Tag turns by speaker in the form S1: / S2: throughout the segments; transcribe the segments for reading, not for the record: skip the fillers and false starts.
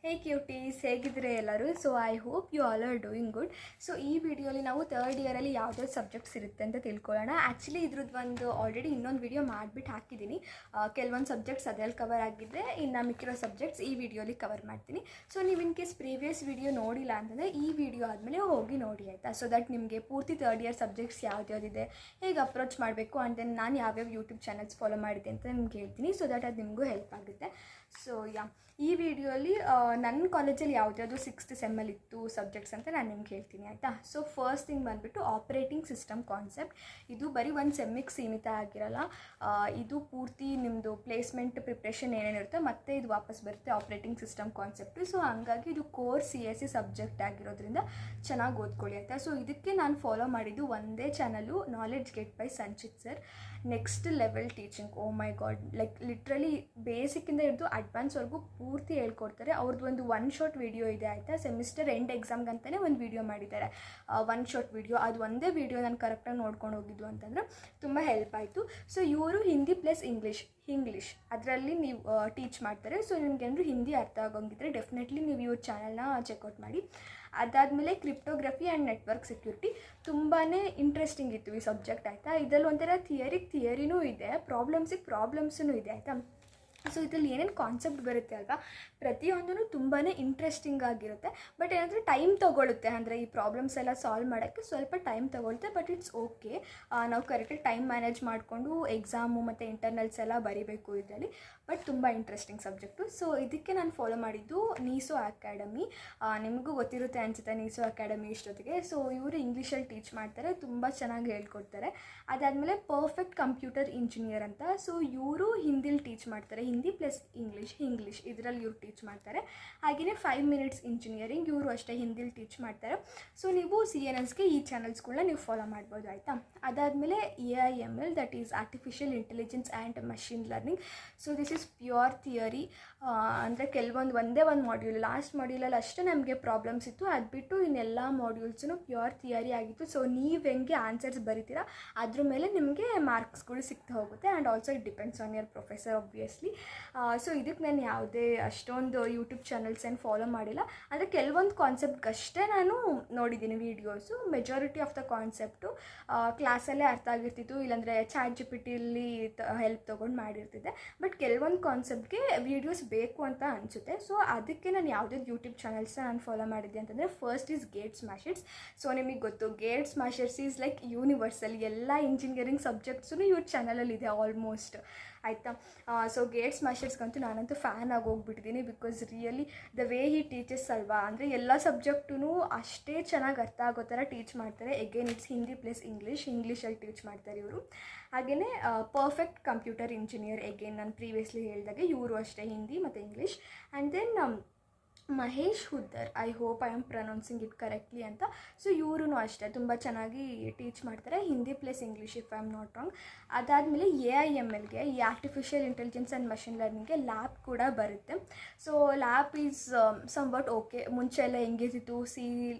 S1: ಹೇ cuties, ಹೇಗಿದ್ರೆ ಎಲ್ಲರೂ. So I hope you all are doing good. So ಈ ವಿಡಿಯೋಲಿ ನಾವು ಥರ್ಡ್ ಇಯರಲ್ಲಿ ಯಾವ್ದಾದ್ರು ಸಬ್ಜೆಕ್ಟ್ಸ್ ಇರುತ್ತೆ ಅಂತ ತಿಳ್ಕೊಳ್ಳೋಣ. ಆ್ಯಕ್ಚುಲಿ ಇದ್ರದ್ದು ಒಂದು ಆಲ್ರೆಡಿ ಇನ್ನೊಂದು ವಿಡಿಯೋ ಮಾಡಿಬಿಟ್ಟು ಹಾಕಿದ್ದೀನಿ. ಕೆಲವೊಂದು ಸಬ್ಜೆಕ್ಟ್ಸ್ ಅದರಲ್ಲಿ ಕವರ್ ಆಗಿದ್ದರೆ ಇನ್ನು ಮಿಕ್ಕಿರೋ ಸಬ್ಜೆಕ್ಟ್ಸ್ ಈ ವಿಡಿಯೋಲಿ ಕವರ್ ಮಾಡ್ತೀನಿ. ಸೊ ನೀವು ಇನ್ ಕೇಸ್ ಪ್ರೀವಿಯಸ್ ವಿಡಿಯೋ ನೋಡಿಲ್ಲ ಅಂತಂದರೆ ಈ ವಿಡಿಯೋ ಆದಮೇಲೆ ಹೋಗಿ ನೋಡಿ ಆಯಿತಾ. ಸೊ ದಟ್ ನಿಮಗೆ ಪೂರ್ತಿ ಥರ್ಡ್ ಇಯರ್ ಸಬ್ಜೆಕ್ಟ್ಸ್ ಯಾವ್ದ್ಯಾವ್ದಿದೆ, ಹೇಗೆ ಅಪ್ರೋಚ್ ಮಾಡಬೇಕು ಆ್ಯಂಡ್ ದೆನ್ ನಾನು ಯಾವ್ಯಾವ ಯೂಟ್ಯೂಬ್ ಚಾನಲ್ಸ್ ಫಾಲೋ ಮಾಡಿದ್ದೆ ಅಂತ ನಿಮ್ಗೆ ಹೇಳ್ತೀನಿ. ಸೊ ದಟ್ ಅದು ನಿಮಗೂ ಹೆಲ್ಪ್ ಆಗುತ್ತೆ. ಸೊ ಈ ವಿಡಿಯೋಲಿ ನನ್ನ ಕಾಲೇಜಲ್ಲಿ ಯಾವುದ್ಯಾವುದು 6th ಸೆಮ್ಮಲ್ಲಿ ಇತ್ತು ಸಬ್ಜೆಕ್ಟ್ಸ್ ಅಂತ ನಾನು ನಿಮ್ಗೆ ಹೇಳ್ತೀನಿ ಆಯಿತಾ. ಸೊ ಫಸ್ಟ್ ಥಿಂಗ್ ಬಂದುಬಿಟ್ಟು ಆಪ್ರೇಟಿಂಗ್ ಸಿಸ್ಟಮ್ ಕಾನ್ಸೆಪ್ಟ್. ಇದು ಬರೀ ಒಂದು ಸೆಮ್ಮಿಗೆ ಸೀಮಿತ ಆಗಿರಲ್ಲ. ಇದು ಪೂರ್ತಿ ನಿಮ್ಮದು ಪ್ಲೇಸ್ಮೆಂಟ್ ಪ್ರಿಪ್ರೇಷನ್ ಏನೇನಿರುತ್ತೆ ಮತ್ತು ಇದು ವಾಪಸ್ ಬರುತ್ತೆ ಆಪ್ರೇಟಿಂಗ್ ಸಿಸ್ಟಮ್ ಕಾನ್ಸೆಪ್ಟು. ಸೊ ಹಾಗಾಗಿ ಇದು ಕೋರ್ CSE ಸಬ್ಜೆಕ್ಟ್ ಆಗಿರೋದ್ರಿಂದ ಚೆನ್ನಾಗಿ ಓದ್ಕೊಳ್ಳಿ ಆಯಿತಾ. ಸೊ ಇದಕ್ಕೆ ನಾನು ಫಾಲೋ ಮಾಡಿದ್ದು ಒಂದೇ channel, Knowledge Gate by Sanchit sir. Next level teaching, oh my God, like literally ಬೇಸಿಕ್ಕಿಂದ ಹಿಡಿದು ಅಡ್ವಾನ್ಸ್ವರೆಗೂ ಪೂರ್ತಿ ಹೇಳ್ಕೊಡ್ತಾರೆ. ಅವ್ರದ್ದು ಒಂದು ಒನ್ ಶಾಟ್ ವಿಡಿಯೋ ಇದೆ ಆಯಿತಾ. ಸೆಮಿಸ್ಟರ್ ಎಂಡ್ ಎಕ್ಸಾಮ್ಗಂತಲೇ ಒಂದು ವಿಡಿಯೋ ಮಾಡಿದ್ದಾರೆ, ಒನ್ ಶಾಟ್ ವಿಡಿಯೋ. ಅದು ಒಂದೇ ವಿಡಿಯೋ ನಾನು ಕರೆಕ್ಟಾಗಿ ನೋಡ್ಕೊಂಡು ಹೋಗಿದ್ದು ಅಂತಂದರೆ ತುಂಬ ಹೆಲ್ಪ್ ಆಯಿತು. ಸೊ ಇವರು ಹಿಂದಿ ಪ್ಲಸ್ ಇಂಗ್ಲೀಷ್ ಅದರಲ್ಲಿ ನೀವು ಟೀಚ್ ಮಾಡ್ತಾರೆ. ಸೊ ನಿಮ್ಗೇನಾದ್ರು ಹಿಂದಿ ಅರ್ಥ ಆಗೋಂಗಿದ್ರೆ ಡೆಫಿನೆಟ್ಲಿ ನೀವು ಇವ್ರ ಚಾನಲ್ನ ಚೆಕ್ಔಟ್ ಮಾಡಿ. ಅದಾದಮೇಲೆ ಕ್ರಿಪ್ಟೋಗ್ರಫಿ ಆ್ಯಂಡ್ ನೆಟ್ವರ್ಕ್ ಸೆಕ್ಯೂರಿಟಿ ತುಂಬಾ ಇಂಟ್ರೆಸ್ಟಿಂಗ್ ಇತ್ತು ಈ ಸಬ್ಜೆಕ್ಟ್ ಆಯಿತಾ. ಇದರಲ್ಲಿ ಒಂಥರ ಥಿಯರಿನೂ ಇದೆ, ಪ್ರಾಬ್ಲಮ್ಸೂ ಇದೆ ಆಯಿತಾ. ಸೊ ಇದರಲ್ಲಿ ಏನೇನು ಕಾನ್ಸೆಪ್ಟ್ ಬರುತ್ತೆ ಅಲ್ವಾ, ಪ್ರತಿಯೊಂದೂ ತುಂಬಾ ಇಂಟ್ರೆಸ್ಟಿಂಗ್ ಆಗಿರುತ್ತೆ. ಬಟ್ ಏನಂದರೆ ಟೈಮ್ ತೊಗೊಳುತ್ತೆ, ಅಂದರೆ ಈ ಪ್ರಾಬ್ಲಮ್ಸ್ ಎಲ್ಲ ಸಾಲ್ವ್ ಮಾಡೋಕ್ಕೆ ಸ್ವಲ್ಪ ಟೈಮ್ ತೊಗೊಳುತ್ತೆ. ಬಟ್ ಇಟ್ಸ್ ಓಕೆ, ನಾವು ಕರೆಕ್ಟಾಗಿ ಟೈಮ್ ಮ್ಯಾನೇಜ್ ಮಾಡಿಕೊಂಡು ಎಕ್ಸಾಮು ಮತ್ತು ಇಂಟರ್ನಲ್ಸ್ ಎಲ್ಲ ಬರೀಬೇಕು ಇದರಲ್ಲಿ. ಬಟ್ ತುಂಬ ಇಂಟ್ರೆಸ್ಟಿಂಗ್ ಸಬ್ಜೆಕ್ಟು. ಸೊ ಇದಕ್ಕೆ ನಾನು ಫಾಲೋ ಮಾಡಿದ್ದು ನೀಸೋ ಅಕಾಡೆಮಿ. ನಿಮಗೂ ಗೊತ್ತಿರುತ್ತೆ ಅನಿಸುತ್ತೆ ನೀಸೋ ಅಕಾಡೆಮಿ ಇಷ್ಟೊತ್ತಿಗೆ. ಸೊ ಇವರು ಇಂಗ್ಲೀಷಲ್ಲಿ ಟೀಚ್ ಮಾಡ್ತಾರೆ, ತುಂಬ ಚೆನ್ನಾಗಿ ಹೇಳ್ಕೊಡ್ತಾರೆ. ಅದಾದಮೇಲೆ ಪರ್ಫೆಕ್ಟ್ ಕಂಪ್ಯೂಟರ್ ಇಂಜಿನಿಯರ್ ಅಂತ. ಸೊ ಇವರು ಹಿಂದಿಲಿ ಟೀಚ್ ಮಾಡ್ತಾರೆ, ಹಿಂದಿ ಪ್ಲಸ್ ಇಂಗ್ಲೀಷ್ ಇದರಲ್ಲಿ ಇವ್ರು ಟೀಚ್ ಮಾಡ್ತಾರೆ. ಹಾಗೆಯೇ 5 ಮಿನಿಟ್ಸ್ ಇಂಜಿನಿಯರಿಂಗ್, ಇವರು ಅಷ್ಟೇ ಹಿಂದಿಲಿ ಟೀಚ್ ಮಾಡ್ತಾರೆ. ಸೊ ನೀವು CNSಗೆ ಈ ಚಾನಲ್ಸ್ಗಳನ್ನ ನೀವು ಫಾಲೋ ಮಾಡ್ಬೋದು ಆಯಿತಾ. ಅದಾದಮೇಲೆ AIML, that is artificial intelligence and machine learning. So this is pure theory. ಅಂದರೆ ಒಂದೇ ಒಂದು ಮಾಡ್ಯೂಲ್, ಲಾಸ್ಟ್ ಮಾಡ್ಯೂಲಲ್ಲಿ ಅಷ್ಟೇ ನಮಗೆ ಪ್ರಾಬ್ಲಮ್ಸ್ ಇತ್ತು. ಅದು ಬಿಟ್ಟು ಇನ್ನೆಲ್ಲ ಮಾಡ್ಯೂಲ್ಸೂ ಪ್ಯೂರ್ ಥಿಯರಿ ಆಗಿತ್ತು. ಸೊ ನೀವು ಹೆಂಗೆ ಆನ್ಸರ್ಸ್ ಬರಿತೀರಾ ಅದ್ರ ಮೇಲೆ ನಿಮಗೆ ಮಾರ್ಕ್ಸ್ಗಳು ಸಿಗ್ತಾ ಹೋಗುತ್ತೆ. And also it depends on your professor obviously. So ಇದಕ್ಕೆ ನಾನು ಯಾವುದೇ ಅಷ್ಟೊಂದು ಯೂಟ್ಯೂಬ್ ಚಾನಲ್ಸ್ ಏನು ಫಾಲೋ ಮಾಡಿಲ್ಲ. ಅಂದರೆ ಕೆಲವೊಂದು ಕಾನ್ಸೆಪ್ಟ್ಗಷ್ಟೇ ನಾನು ನೋಡಿದ್ದೀನಿ videos. Majority of the concept ಕ್ಲಾಸಲ್ಲೇ ಅರ್ಥ ಆಗಿರ್ತಿತ್ತು, ಇಲ್ಲಾಂದರೆ ChatGPTಯಲ್ಲಿ ಹೆಲ್ಪ್ ತೊಗೊಂಡು ಮಾಡಿರ್ತಿದ್ದೆ. ಬಟ್ ಕೆಲವೊಂದು ಕಾನ್ಸೆಪ್ಟ್ಗೆ ವೀಡಿಯೋಸ್ ಬೇಕು ಅಂತ ಅನಿಸುತ್ತೆ. ಸೊ ಅದಕ್ಕೆ ನಾನು ಯಾವುದಾದ್ರು ಯೂಟ್ಯೂಬ್ ಚಾನಲ್ಸ್ನ ನಾನು ಫಾಲೋ ಮಾಡಿದ್ದೆ ಅಂತಂದರೆ first is Gate Smashers. So ನಿಮಗೆ ಗೊತ್ತು, Gate Smashers is like universal, ಎಲ್ಲ ಇಂಜಿನಿಯರಿಂಗ್ ಸಬ್ಜೆಕ್ಟ್ಸೂ ಇವ್ರ ಚಾನಲಲ್ಲಿದೆ ಆಲ್ಮೋಸ್ಟ್ ಆಯಿತಾ. ಸೊ ಗೇಟ್ ಸ್ಮ್ಯಾಶರ್ಸ್ಗಂತೂ ನಾನಂತೂ ಫ್ಯಾನ್ ಆಗಿ ಹೋಗ್ಬಿಟ್ಟಿದ್ದೀನಿ. Because really the way he teaches ಅಲ್ವಾ, ಅಂದರೆ ಎಲ್ಲ ಸಬ್ಜೆಕ್ಟೂ ಅಷ್ಟೇ ಚೆನ್ನಾಗಿ ಅರ್ಥ ಆಗೋ ಥರ ಟೀಚ್ ಮಾಡ್ತಾರೆ. ಎಗೇನ್ ಇಟ್ಸ್ ಹಿಂದಿ ಪ್ಲಸ್ ಇಂಗ್ಲೀಷಲ್ಲಿ ಟೀಚ್ ಮಾಡ್ತಾರೆ ಇವರು. ಹಾಗೆಯೇ ಪರ್ಫೆಕ್ಟ್ ಕಂಪ್ಯೂಟರ್ ಇಂಜಿನಿಯರ್, ಎಗೇನ್ ನಾನು ಪ್ರೀವಿಯಸ್ಲಿ ಹೇಳಿದಾಗೆ ಇವರು ಅಷ್ಟೇ ಹಿಂದಿ ಮತ್ತು English. And then Mahesh Huddar, I hope I am pronouncing it correctly ಅಂತ. ಸೊ ಇವರು ಅಷ್ಟೇ ತುಂಬ ಚೆನ್ನಾಗಿ ಟೀಚ್ ಮಾಡ್ತಾರೆ, Hindi plus English if I am not wrong. ಅದಾದಮೇಲೆ AIMLಗೆ, ಈ ಆರ್ಟಿಫಿಷಿಯಲ್ ಇಂಟೆಲಿಜೆನ್ಸ್ ಆ್ಯಂಡ್ ಮಷಿನ್ ಲರ್ನಿಂಗ್ಗೆ ಲ್ಯಾಬ್ ಕೂಡ ಬರುತ್ತೆ. So lab is somewhat okay. ಮುಂಚೆ ಎಲ್ಲ ಹೆಂಗಿರ್ತಿತ್ತು, C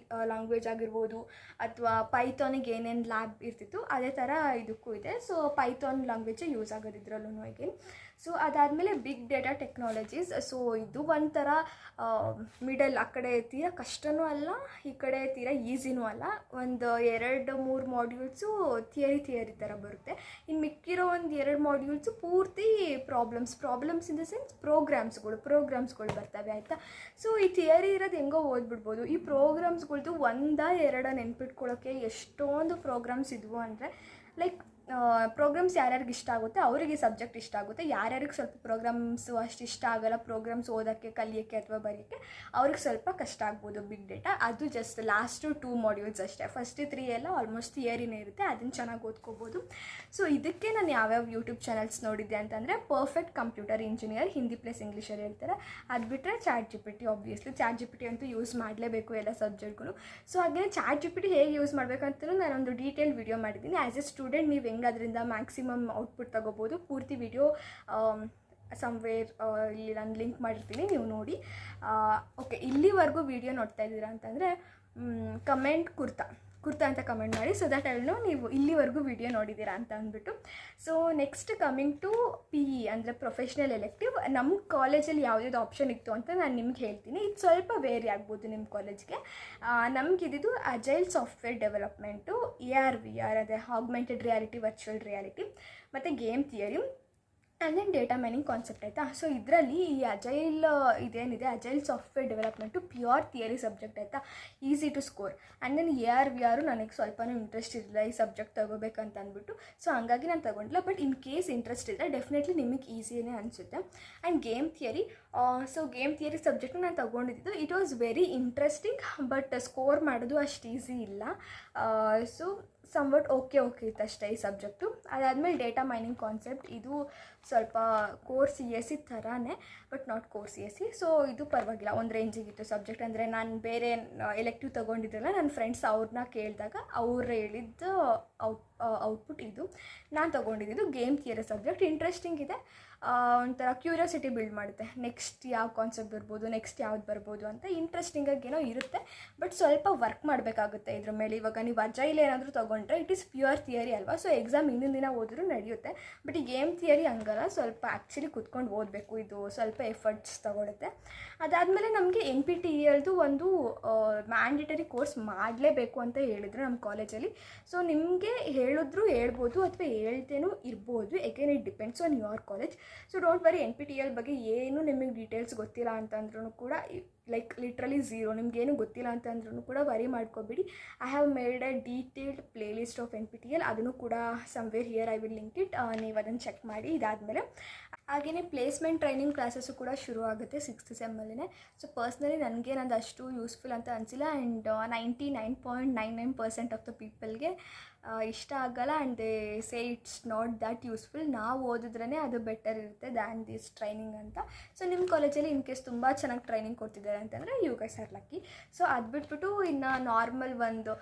S1: ಲ್ಯಾಂಗ್ವೇಜ್ ಆಗಿರ್ಬೋದು ಅಥವಾ ಪೈಥಾನಿಗೆ ಏನೇನು ಲ್ಯಾಬ್ ಇರ್ತಿತ್ತು ಅದೇ ಥರ ಇದಕ್ಕೂ ಇದೆ. ಸೊ ಪೈಥಾನ್ ಲ್ಯಾಂಗ್ವೇಜೇ ಯೂಸ್ ಆಗೋದು ಇದರಲ್ಲೂ ಅಗೇನ್. ಸೊ ಅದಾದಮೇಲೆ ಬಿಗ್ ಡೇಟಾ ಟೆಕ್ನಾಲಜೀಸ್. ಸೊ ಇದು ಒಂಥರ ಮಿಡಲ್, ಆ ಕಡೆ ತೀರಾ ಕಷ್ಟನೂ ಅಲ್ಲ, ಈ ಕಡೆ ತೀರಾ ಈಸಿನೂ ಅಲ್ಲ. ಒಂದು 2-3 ಮಾಡ್ಯೂಲ್ಸು ಥಿಯರಿ ಥರ ಬರುತ್ತೆ. ಇನ್ನು ಮಿಕ್ಕಿರೋ ಒಂದು 2 ಮಾಡ್ಯೂಲ್ಸು ಪೂರ್ತಿ ಪ್ರಾಬ್ಲಮ್ಸ್ ಇನ್ ದ ಸೆನ್ಸ್ ಪ್ರೋಗ್ರಾಮ್ಸ್ಗಳು ಬರ್ತವೆ ಆಯಿತಾ. ಸೊ ಈ ಥಿಯರಿ ಇರೋದು ಹೆಂಗೋ ಓದ್ಬಿಡ್ಬೋದು. ಈ ಪ್ರೋಗ್ರಾಮ್ಸ್ಗಳ್ದು 1-2 ನೆನ್ಪಿಟ್ಕೊಳ್ಳೋಕ್ಕೆ ಎಷ್ಟೊಂದು ಪ್ರೋಗ್ರಾಮ್ಸ್ ಇದ್ವು ಅಂದರೆ, ಲೈಕ್ ಪ್ರೋಗ್ರಾಮ್ಸ್ ಯಾರ್ಯಾರಿಗೆ ಇಷ್ಟ ಆಗುತ್ತೆ ಅವರಿಗೆ ಸಬ್ಜೆಕ್ಟ್ ಇಷ್ಟ ಆಗುತ್ತೆ. ಯಾರ್ಯಾರಿಗೆ ಸ್ವಲ್ಪ ಪ್ರೋಗ್ರಾಮ್ಸು ಅಷ್ಟು ಇಷ್ಟ ಆಗೋಲ್ಲ, ಪ್ರೋಗ್ರಾಮ್ಸ್ ಓದೋಕ್ಕೆ ಕಲಿಯೋಕ್ಕೆ ಅಥವಾ ಬರೆಯೋಕ್ಕೆ, ಅವ್ರಿಗೆ ಸ್ವಲ್ಪ ಕಷ್ಟ ಆಗ್ಬೋದು ಬಿಗ್ ಡೇಟಾ. ಅದು ಜಸ್ಟ್ ಲಾಸ್ಟು 2 ಮಾಡ್ಯೂಲ್ಸ್ ಅಷ್ಟೇ. ಫಸ್ಟ್ 3 ಎಲ್ಲ ಆಲ್ಮೋಸ್ಟ್ ಥಿಯರಿನೇ ಇರುತ್ತೆ, ಅದನ್ನು ಚೆನ್ನಾಗಿ ಓದ್ಕೋಬೋದು. ಸೊ ಇದಕ್ಕೆ ನಾನು ಯಾವ್ಯಾವ ಯೂಟ್ಯೂಬ್ ಚಾನಲ್ಸ್ ನೋಡಿದ್ದೆ ಅಂತಂದರೆ perfect computer engineer, Hindi plus ಇಂಗ್ಲೀಷಲ್ಲಿ ಹೇಳ್ತಾರೆ. ಅದು ಬಿಟ್ಟರೆ ChatGPT, ಆಬ್ವಿಯಸ್ಲಿ ChatGPT ಅಂತೂ ಯೂಸ್ ಮಾಡಲೇಬೇಕು ಎಲ್ಲ ಸಬ್ಜೆಕ್ಟ್ಗಳು. ಸೊ ಹಾಗೆ ChatGPT ಹೇಗೆ ಯೂಸ್ ಮಾಡಬೇಕಂತಲೂ ನಾನೊಂದು ಡೀಟೇಲ್ ವಿಡಿಯೋ ಮಾಡಿದ್ದೀನಿ. ಆ್ಯಸ್ ಎ ಸ್ಟೂಡೆಂಟ್ ನೀವು ಹೆಂಗೆ ಅದರಿಂದ ಮ್ಯಾಕ್ಸಿಮಮ್ ಔಟ್ಪುಟ್ ತೊಗೋಬೋದು, ಪೂರ್ತಿ ವಿಡಿಯೋ ಸಮ್ವೇರ್ ಇಲ್ಲಿ ನಾನು ಲಿಂಕ್ ಮಾಡಿರ್ತೀನಿ, ನೀವು ನೋಡಿ. ಓಕೆ, ಇಲ್ಲಿವರೆಗೂ ವಿಡಿಯೋ ನೋಡ್ತಾ ಇದ್ದೀರಾ ಅಂತಂದರೆ ಕಮೆಂಟ್ ಕುರ್ತಾ ಅಂತ ಕಮೆಂಟ್ ಮಾಡಿ, ಸೊ ದಟ್ ಅಲ್ಲೂ ನೀವು ಇಲ್ಲಿವರೆಗೂ ವಿಡಿಯೋ ನೋಡಿದ್ದೀರಾ ಅಂತ ಅಂದ್ಬಿಟ್ಟು. So next coming to PE ಅಂದರೆ ಪ್ರೊಫೆಷ್ನಲ್ ಎಲೆಕ್ಟಿವ್. ನಮ್ಮ ಕಾಲೇಜಲ್ಲಿ ಯಾವುದ್ಯಾವುದು ಆಪ್ಷನ್ ಇತ್ತು ಅಂತ ನಾನು ನಿಮ್ಗೆ ಹೇಳ್ತೀನಿ. ಇದು ಸ್ವಲ್ಪ ವೇರಿ ಆಗ್ಬೋದು ನಿಮ್ಮ ಕಾಲೇಜ್ಗೆ. ನಮಗಿದ್ದು agile software development, AR VR ಅದೇ ಆಗ್ಮೆಂಟೆಡ್ ರಿಯಾಲಿಟಿ, ವರ್ಚುವಲ್ ರಿಯಾಲಿಟಿ, ಮತ್ತು game theory and then data mining concept ಆಯಿತಾ. ಸೊ ಇದರಲ್ಲಿ ಈ ಅಜೈಲ್ ಇದೇನಿದೆ, agile software development pure theory subject ಆಯಿತಾ, easy to score. And then AR VR ನನಗೆ ಸ್ವಲ್ಪನೂ interest ಇರಲಿಲ್ಲ ಈ ಸಬ್ಜೆಕ್ಟ್ ತೊಗೋಬೇಕಂತ ಅಂದ್ಬಿಟ್ಟು, ಸೊ ಹಂಗಾಗಿ ನಾನು ತೊಗೊಂಡಿಲ್ಲ. ಬಟ್ ಇನ್ ಕೇಸ್ ಇಂಟ್ರೆಸ್ಟ್ ಇದ್ದರೆ ಡೆಫಿನೆಟ್ಲಿ ನಿಮಗೆ ಈಸಿಯೇ ಅನಿಸುತ್ತೆ. And game theory, so game theory subject ನಾನು ತೊಗೊಂಡಿದ್ದು. It was very interesting, but score ಮಾಡೋದು ಅಷ್ಟು ಈಸಿ ಇಲ್ಲ. ಸೊ ಸಮ್ವಟ್ ಓಕೆ ಇತ್ತು ಅಷ್ಟೇ ಈ ಸಬ್ಜೆಕ್ಟು. ಅದಾದಮೇಲೆ ಡೇಟಾ ಮೈನಿಂಗ್ ಕಾನ್ಸೆಪ್ಟ್, ಇದು ಸ್ವಲ್ಪ ಕೋರ್ CSE ಥರನೇ, but not core CSE. So ಇದು ಪರವಾಗಿಲ್ಲ, ಒಂದು ರೇಂಜಿಗಿತ್ತು ಸಬ್ಜೆಕ್ಟ್. ಅಂದರೆ ನಾನು ಬೇರೆ ಎಲೆಕ್ಟಿವ್ ತೊಗೊಂಡಿದ್ರಲ್ಲ ನನ್ನ ಫ್ರೆಂಡ್ಸ್, ಅವ್ರನ್ನ ಕೇಳಿದಾಗ ಅವ್ರು ಹೇಳಿದ್ದು ಔಟ್ಪುಟ್ ಇದು. ನಾನು ತೊಗೊಂಡಿದ್ದು ಗೇಮ್ ಥಿಯರಿ ಸಬ್ಜೆಕ್ಟ್. ಇಂಟ್ರೆಸ್ಟಿಂಗ್ ಇದೆ, ಒಂಥರ ಕ್ಯೂರಿಯಾಸಿಟಿ ಬಿಲ್ಡ್ ಮಾಡುತ್ತೆ. ನೆಕ್ಸ್ಟ್ ಯಾವ ಕಾನ್ಸೆಪ್ಟ್ ಬರ್ಬೋದು, ನೆಕ್ಸ್ಟ್ ಯಾವ್ದು ಬರ್ಬೋದು ಅಂತ ಇಂಟ್ರೆಸ್ಟಿಂಗಾಗಿ ಏನೋ ಇರುತ್ತೆ. ಬಟ್ ಸ್ವಲ್ಪ ವರ್ಕ್ ಮಾಡಬೇಕಾಗುತ್ತೆ ಇದ್ರ ಮೇಲೆ. ಇವಾಗ ನೀವು ಅಜೈಲ್ ಏನಾದರೂ ತೊಗೊಂಡ್ರೆ ಇಟ್ ಈಸ್ ಪ್ಯೂರ್ ಥಿಯರಿ ಅಲ್ವಾ, ಸೊ ಎಕ್ಸಾಮ್ ಹಿಂದಿನ ದಿನ ಓದಿದ್ರು ನಡೆಯುತ್ತೆ. ಬಟ್ ಈ ಗೇಮ್ ಥಿಯರಿ ಹಂಗಲ್ಲ, ಸ್ವಲ್ಪ ಆ್ಯಕ್ಚುಲಿ ಕುತ್ಕೊಂಡು ಓದಬೇಕು. ಇದು ಸ್ವಲ್ಪ ಎಫರ್ಟ್ಸ್ ತೊಗೊಳುತ್ತೆ. ಅದಾದಮೇಲೆ ನಮಗೆ NPTELದು ಒಂದು ಮ್ಯಾಂಡೇಟರಿ ಕೋರ್ಸ್ ಮಾಡಲೇಬೇಕು ಅಂತ ಹೇಳಿದ್ರು ನಮ್ಮ ಕಾಲೇಜಲ್ಲಿ. ಸೊ ನಿಮಗೆ ಹೇಳ್ಬೋದು ಅಥವಾ ಹೇಳ್ತೇನೂ ಇರ್ಬೋದು, again it depends on your college. So don't worry, NPTEL ಬಗ್ಗೆ ಏನು ನಿಮಗೆ ಡೀಟೇಲ್ಸ್ ಗೊತ್ತಿಲ್ಲ ಅಂತಂದ್ರೂ ಕೂಡ, ಲೈಕ್ ಲಿಟ್ರಲಿ ಝೀರೋ, ನಿಮಗೇನು ಗೊತ್ತಿಲ್ಲ ಅಂತಂದ್ರೂ ಕೂಡ ವರಿ ಮಾಡ್ಕೋಬೇಡಿ. I have made A detailed play list of NPTEL, ಅದನ್ನು ಕೂಡ somewhere here I will link it, ನೀವು ಅದನ್ನು ಚೆಕ್ ಮಾಡಿ. ಇದಾದಮೇಲೆ ಹಾಗೆಯೇ ಪ್ಲೇಸ್ಮೆಂಟ್ ಟ್ರೈನಿಂಗ್ ಕ್ಲಾಸಸ್ಸು ಕೂಡ ಶುರು ಆಗುತ್ತೆ 6th ಸೆಮ್ಮಲ್ಲೇ. ಸೊ ಪರ್ಸ್ನಲಿ ನನಗೆ ನಂದು ಅಷ್ಟು ಯೂಸ್ಫುಲ್ ಅಂತ ಅನಿಸಿಲ್ಲ. ಆ್ಯಂಡ್ 99.99% ಆಫ್ ದ ಪೀಪಲ್ಗೆ ಇಷ್ಟ ಆಗಲ್ಲ. And they say it's not that useful. ನಾವು ಓದಿದ್ರೇ ಅದು ಬೆಟರ್ ಇರುತ್ತೆ ದ್ಯಾನ್ ದಿಸ್ ಟ್ರೈನಿಂಗ್ ಅಂತ. ಸೊ ನಿಮ್ಮ ಕಾಲೇಜಲ್ಲಿ ಇನ್ ಕೇಸ್ ತುಂಬ ಚೆನ್ನಾಗಿ ಟ್ರೈನಿಂಗ್ ಕೊಡ್ತಿದ್ದಾರೆ ಅಂತಂದರೆ you guys are lucky. So ಅದು ಬಿಟ್ಬಿಟ್ಟು ಇನ್ನು ನಾರ್ಮಲ್ ಒಂದು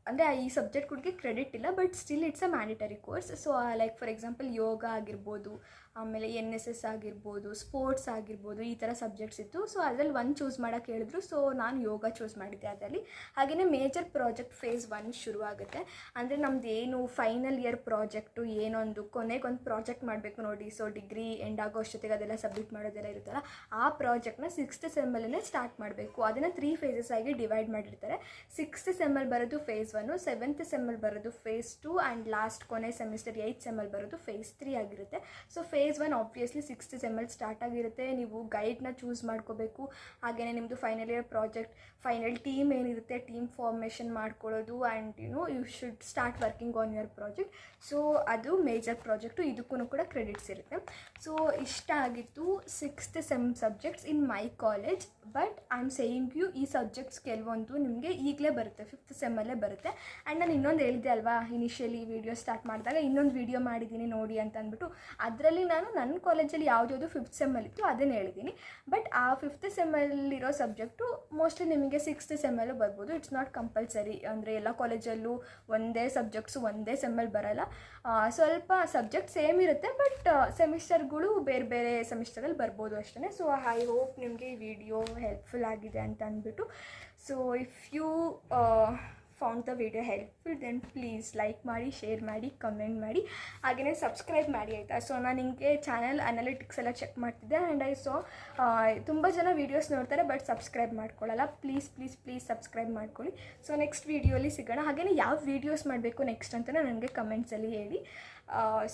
S1: ಅಂದರೆ ಈ ಸಬ್ಜೆಕ್ಟ್ಗಳಿಗೆ ಕ್ರೆಡಿಟ್ ಇಲ್ಲ, but still it's a mandatory course. So like for example yoga ಆಗಿರ್ಬೋದು, ಆಮೇಲೆ NSS ಆಗಿರ್ಬೋದು, ಸ್ಪೋರ್ಟ್ಸ್ ಆಗಿರ್ಬೋದು, ಈ ಥರ ಸಬ್ಜೆಕ್ಟ್ಸ್ ಇತ್ತು. ಸೊ ಅದರಲ್ಲಿ ಒಂದು ಚೂಸ್ ಮಾಡೋಕ್ಕೆ ಹೇಳಿದ್ರು. ಸೊ ನಾನು ಯೋಗ ಚೂಸ್ ಮಾಡಿದ್ದೆ ಅದರಲ್ಲಿ. ಹಾಗೆಯೇ ಮೇಜರ್ ಪ್ರಾಜೆಕ್ಟ್ ಫೇಸ್ 1 ಶುರು ಆಗುತ್ತೆ. ಅಂದರೆ ನಮ್ದು ಏನು ಫೈನಲ್ ಇಯರ್ ಪ್ರಾಜೆಕ್ಟು, ಏನೊಂದು ಕೊನೆಗೊಂದು ಪ್ರಾಜೆಕ್ಟ್ ಮಾಡಬೇಕು ನೋಡಿ. ಸೊ ಡಿಗ್ರಿ ಎಂಡ್ ಆಗೋ ಅಷ್ಟೊತ್ತಿಗೆ ಅದೆಲ್ಲ ಸಬ್ಮಿಟ್ ಮಾಡೋದೆಲ್ಲ ಇರುತ್ತಲ್ಲ, ಆ ಪ್ರಾಜೆಕ್ಟ್ನ 6th ಸೆಮ್ಮಲ್ಲೇ ಸ್ಟಾರ್ಟ್ ಮಾಡಬೇಕು. ಅದನ್ನು 3 phases ಆಗಿ ಡಿವೈಡ್ ಮಾಡಿರ್ತಾರೆ. 6th ಸೆಮ್ಮಲ್ಲಿ ಬರೋದು phase 1, 7th ಸೆಮ್ಮಲ್ಲಿ ಬರೋದು phase 2, ಆ್ಯಂಡ್ ಲಾಸ್ಟ್ ಕೊನೆ ಸೆಮಿಸ್ಟರ್ 8th ಸೆಮ್ಮಲ್ಲಿ ಬರೋದು phase 3 ಆಗಿರುತ್ತೆ. ಸೊ phase 1 ಆಬ್ವಿಯಸ್ಲಿ 6th ಸೆಮ್ಮಲ್ಲಿ ಸ್ಟಾರ್ಟ್ ಆಗಿರುತ್ತೆ. ನೀವು ಗೈಡ್ನ ಚೂಸ್ ಮಾಡ್ಕೋಬೇಕು. ಹಾಗೆಯೇ ನಿಮ್ಮದು final year project, final team ಏನಿರುತ್ತೆ, ಟೀಮ್ ಫಾರ್ಮೇಷನ್ ಮಾಡ್ಕೊಳ್ಳೋದು. And you should start working on your project. So ಅದು ಮೇಜರ್ ಪ್ರಾಜೆಕ್ಟು, ಇದಕ್ಕೂ ಕೂಡ ಕ್ರೆಡಿಟ್ಸ್ ಇರುತ್ತೆ. ಸೊ ಇಷ್ಟ ಆಗಿತ್ತು 6th sem subjects in my college. But I am saying you, ಈ subjects ಕೆಲವೊಂದು ನಿಮಗೆ ಈಗಲೇ ಬರುತ್ತೆ, 5th ಸೆಮ್ಮಲ್ಲೇ ಬರುತ್ತೆ. ಆ್ಯಂಡ್ ನಾನು ಇನ್ನೊಂದು ಹೇಳಿದ್ದೆ ಅಲ್ವಾ, ಇನಿಷಿಯಲಿ ವೀಡಿಯೋ ಸ್ಟಾರ್ಟ್ ಮಾಡಿದಾಗ ಇನ್ನೊಂದು ವೀಡಿಯೋ ಮಾಡಿದ್ದೀನಿ ನೋಡಿ ಅಂತ ಅಂದ್ಬಿಟ್ಟು, ಅದರಲ್ಲಿ ನಾನು ನನ್ನ ಕಾಲೇಜಲ್ಲಿ ಯಾವ್ದು 5th ಸೆಮ್ಮಲ್ಲಿತ್ತು ಅದನ್ನು ಹೇಳಿದ್ದೀನಿ. ಬಟ್ ಆ 5th ಸೆಮ್ಮಲ್ಲಿರೋ ಸಬ್ಜೆಕ್ಟು ಮೋಸ್ಟ್ಲಿ ನಿಮಗೆ 6th ಸೆಮ್ಮಲ್ಲೂ ಬರ್ಬೋದು. It's not compulsory. ಅಂದರೆ ಎಲ್ಲ ಕಾಲೇಜಲ್ಲೂ ಒಂದೇ ಸಬ್ಜೆಕ್ಟ್ಸು ಒಂದೇ ಸೆಮ್ಮಲ್ಲಿ ಬರೋಲ್ಲ. ಸ್ವಲ್ಪ ಸಬ್ಜೆಕ್ಟ್ ಸೇಮ್ ಇರುತ್ತೆ, ಬಟ್ ಸೆಮಿಸ್ಟರ್ಗಳು ಬೇರೆ ಬೇರೆ ಸೆಮಿಸ್ಟರಲ್ಲಿ ಬರ್ಬೋದು ಅಷ್ಟೇ. ಸೊ ಐ ಹೋಪ್ ನಿಮಗೆ ಈ ವಿಡಿಯೋ ಹೆಲ್ಪ್ಫುಲ್ ಆಗಿದೆ ಅಂತ ಅಂದ್ಬಿಟ್ಟು. So if you found the video helpful then please like ಮಾಡಿ, ಶೇರ್ ಮಾಡಿ, ಕಮೆಂಟ್ ಮಾಡಿ, ಹಾಗೆಯೇ ಸಬ್ಸ್ಕ್ರೈಬ್ ಮಾಡಿ ಆಯಿತಾ. ಸೊ ನಾನು ನಿಮಗೆ ಚಾನಲ್ ಅನಾಲಿಟಿಕ್ಸ್ ಎಲ್ಲ ಚೆಕ್ ಮಾಡ್ತಿದ್ದೆ. ಆ್ಯಂಡ್ ಐ ಸೊ ತುಂಬ ಜನ ವೀಡಿಯೋಸ್ ನೋಡ್ತಾರೆ ಬಟ್ ಸಬ್ಸ್ಕ್ರೈಬ್ ಮಾಡ್ಕೊಳ್ಳಲ್ಲ. ಪ್ಲೀಸ್ ಸಬ್ಸ್ಕ್ರೈಬ್ ಮಾಡ್ಕೊಳ್ಳಿ. ಸೊ ನೆಕ್ಸ್ಟ್ ವೀಡಿಯೋಲಿ ಸಿಗೋಣ. ಹಾಗೆಯೇ ಯಾವ ವೀಡಿಯೋಸ್ ಮಾಡಬೇಕು ನೆಕ್ಸ್ಟ್ ಅಂತ ನನಗೆ ಕಮೆಂಟ್ಸಲ್ಲಿ ಹೇಳಿ.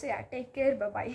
S1: ಸೊ ಟೇಕ್ ಕೇರ್, ಬಾಯ್.